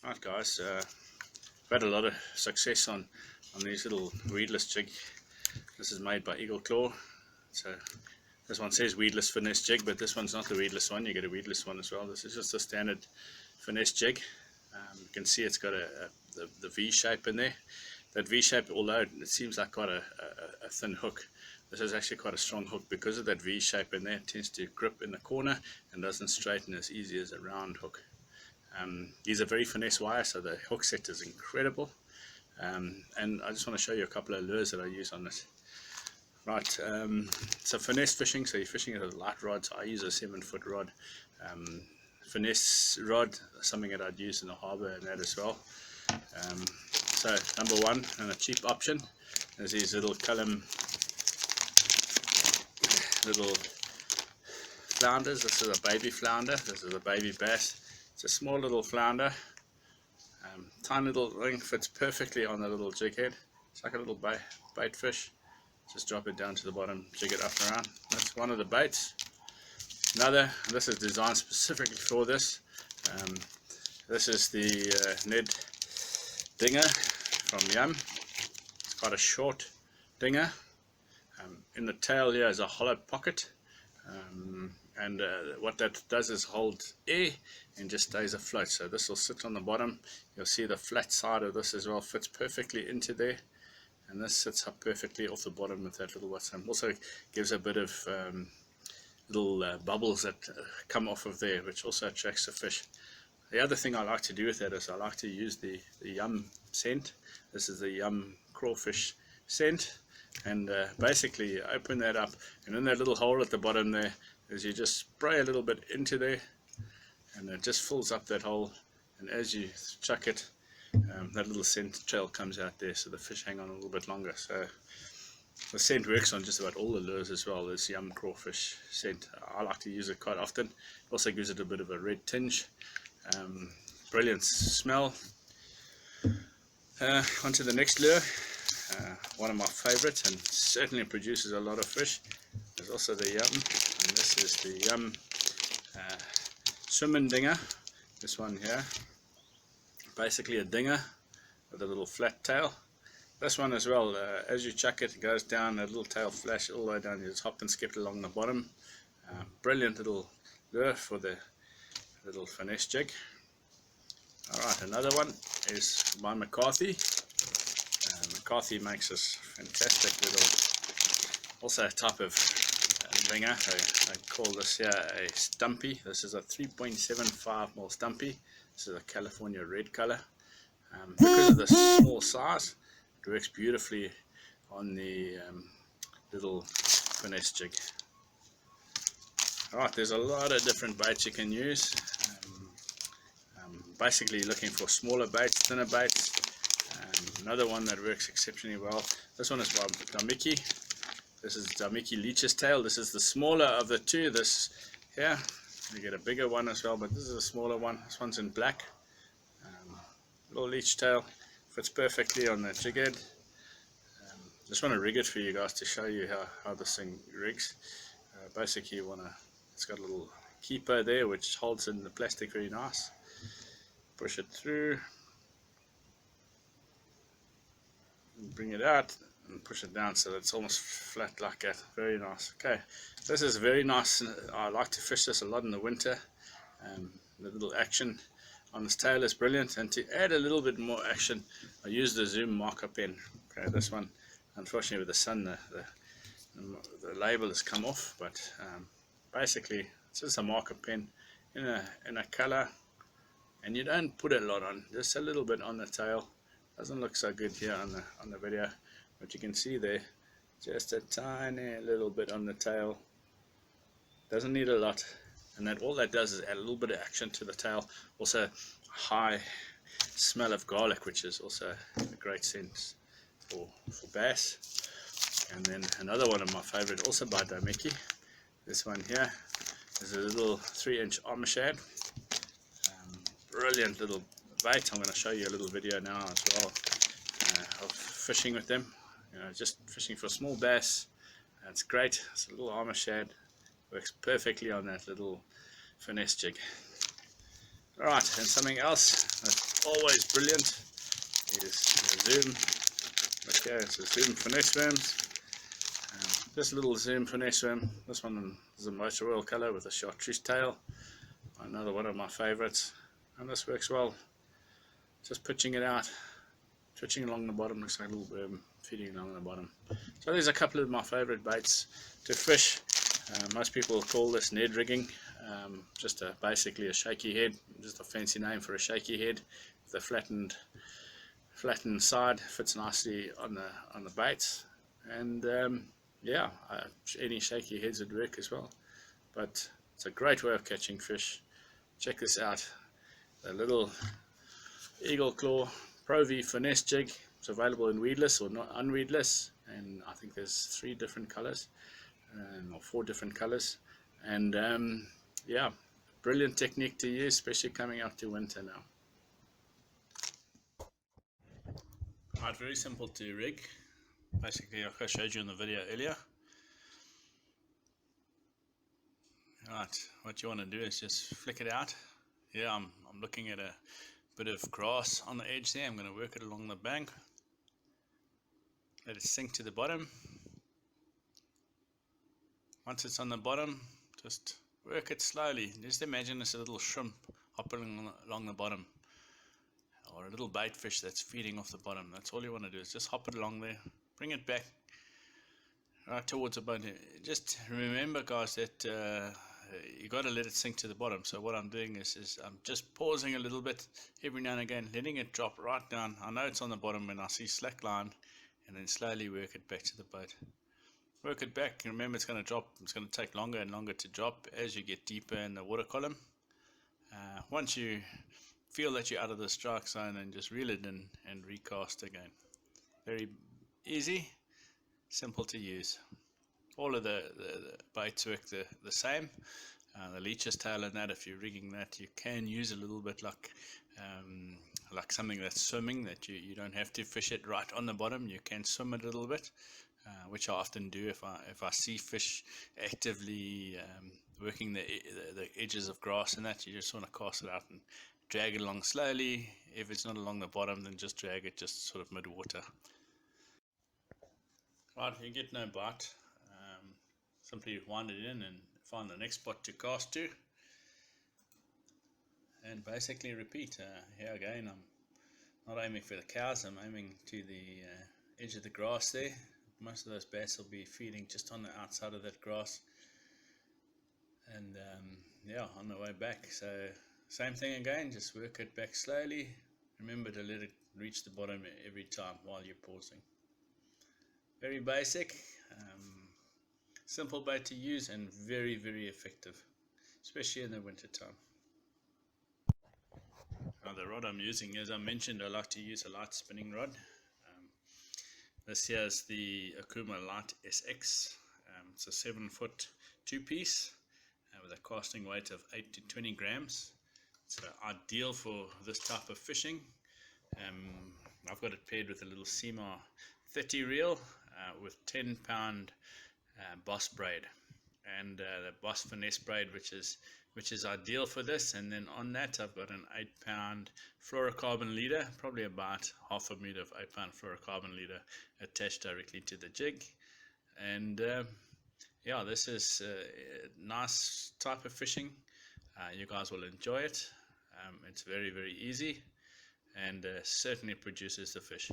Right guys, I've had a lot of success on these little weedless jig. This is made by Eagle Claw. So this one says weedless finesse jig, but this one's not the weedless one. You get a weedless one as well. This is just a standard finesse jig. You can see it's got the V shape in there. That V shape, although it seems like quite a thin hook, this is actually quite a strong hook because of that V shape in there. It tends to grip in the corner and doesn't straighten as easy as a round hook. These are very finesse wire, so the hook set is incredible. And I just want to show you a couple of lures that I use on this. Right, so finesse fishing, so you're fishing with a light rod, so I use a 7-foot rod. Finesse rod, something that I'd use in the harbour and that as well. So number one, and a cheap option, is these little Cullem little flounders. This is a baby flounder, this is a baby bass. It's a small little flounder. Tiny little ring, fits perfectly on the little jig head. It's like a little bait fish. Just drop it down to the bottom, jig it up and around. That's one of the baits. Another, this is designed specifically for this. This is the Ned Dinger from Yum. It's quite a short dinger. In the tail here is a hollow pocket. What that does is hold air and just stays afloat. So this will sit on the bottom. You'll see the flat side of this as well fits perfectly into there, and this sits up perfectly off the bottom with that little bottom. Also gives a bit of little bubbles that come off of there, which also attracts the fish. The other thing I like to do with that is I like to use the Yum scent. This is the Yum Crawfish Scent, and basically you open that up, and in that little hole at the bottom there is you just spray a little bit into there, and it just fills up that hole, and as you chuck it, that little scent trail comes out there, so the fish hang on a little bit longer. So the scent works on just about all the lures as well. This Yum Crawfish Scent, I like to use it quite often. It also gives it a bit of a red tinge. Brilliant smell. Onto the next lure. One of my favorites, and certainly produces a lot of fish, is also the Yum, and this is the Yum Swimming Dinger. This one here, basically a dinger with a little flat tail. This one as well, as you chuck it, it goes down, a little tail flash all the way down. You just hop and skip it along the bottom. Brilliant little lure for the little finesse jig. Alright, another one is by McArthy. McArthy makes this fantastic little, also a type of dinger. I call this here a Stumpi. This is a 3.75mm Stumpi. This is a California red color. Because of the small size, it works beautifully on the little finesse jig. Alright, there's a lot of different baits you can use. Basically looking for smaller baits, thinner baits. Another one that works exceptionally well. This one is by Damiki. This is Damiki Leeches tail. This is the smaller of the two. This here, you get a bigger one as well, but this is a smaller one. This one's in black. Little leech tail, fits perfectly on the jig head. Just want to rig it for you guys to show you how this thing rigs. Basically, it's got a little keeper there which holds in the plastic very nice. Push it through, and bring it out, and push it down so it's almost flat like that. Very nice. Okay, this is very nice. I like to fish this a lot in the winter. The little action on this tail is brilliant, and to add a little bit more action, I use the Zoom marker pen. Okay, this one, unfortunately with the sun, the label has come off, but basically it's just a marker pen in a color, and you don't put a lot on, just a little bit on the tail. Doesn't look so good here on the video, but you can see there, just a tiny little bit on the tail. Doesn't need a lot, and all that does is add a little bit of action to the tail. Also, high smell of garlic, which is also a great scent for bass. And then another one of my favorite, also by Damiki. This one here is a little 3-inch armor shad. Brilliant little bait. I'm going to show you a little video now as well of fishing with them. Just fishing for small bass. It's great. It's a little armor shad. Works perfectly on that little finesse jig. Alright, and something else that's always brilliant is the Zoom. Okay, it's a Zoom Finesse worms. This little Zoom Finesse worm, this one is a motor oil colour with a chartreuse tail. Another one of my favourites, and this works well. Just pitching it out, twitching along the bottom, looks like a little worm feeding along the bottom. So there's a couple of my favourite baits to fish. Most people call this Ned rigging, just basically a shaky head, just a fancy name for a shaky head with a flattened side. Fits nicely on the baits, and yeah, any shaky heads would work as well. But it's a great way of catching fish. Check this out, the little Eagle Claw Pro V Finesse jig. It's available in weedless or not unweedless, and I think there's 3 different colors or 4 different colors. And yeah, brilliant technique to use, especially coming up to winter now. Right, very simple to rig. Basically, like I showed you in the video earlier. Right, what you want to do is just flick it out. Yeah, I'm looking at a bit of grass on the edge there. I'm going to work it along the bank. Let it sink to the bottom. Once it's on the bottom, just work it slowly. Just imagine it's a little shrimp hopping along the bottom, or a little bait fish that's feeding off the bottom. That's all you want to do, is just hop it along there, bring it back right towards the bottom. Just remember, guys, that you got to let it sink to the bottom. So what I'm doing is I'm just pausing a little bit every now and again, letting it drop right down. I know it's on the bottom when I see slack line, and then slowly work it back to the boat. Work it back. Remember, it's going to drop. It's going to take longer and longer to drop as you get deeper in the water column. Once you feel that you're out of the strike zone, and just reel it in and recast again. Very easy, simple to use. All of the baits work the same. The Leeches tail and that, if you're rigging that, you can use a little bit like something that's swimming, that you don't have to fish it right on the bottom. You can swim it a little bit, which I often do if I see fish actively working the edges of grass and that. You just want to cast it out and drag it along slowly. If it's not along the bottom, then just drag it just sort of mid-water. Right, if you get no bite, simply wind it in and find the next spot to cast to, and basically repeat. Here again, I'm not aiming for the cows, I'm aiming to the edge of the grass there. Most of those bass will be feeding just on the outside of that grass, and yeah, on the way back. So same thing again, just work it back slowly. Remember to let it reach the bottom every time while you're pausing. Very basic, simple bait to use, and very, very effective, especially in the winter time. Now the rod I'm using, as I mentioned, I like to use a light spinning rod. This here is the Okuma SX. It's a 7-foot 2-piece with a casting weight of 8 to 20 grams. It's ideal for this type of fishing. I've got it paired with a little Ceymar 30 reel with 10-pound Boss braid, and the Boss Finesse braid, which is ideal for this. And then on that I've got an 8-pound fluorocarbon leader, probably about half a meter of 8-pound fluorocarbon leader attached directly to the jig. And yeah, this is a nice type of fishing. You guys will enjoy it. It's very, very easy, and certainly produces the fish.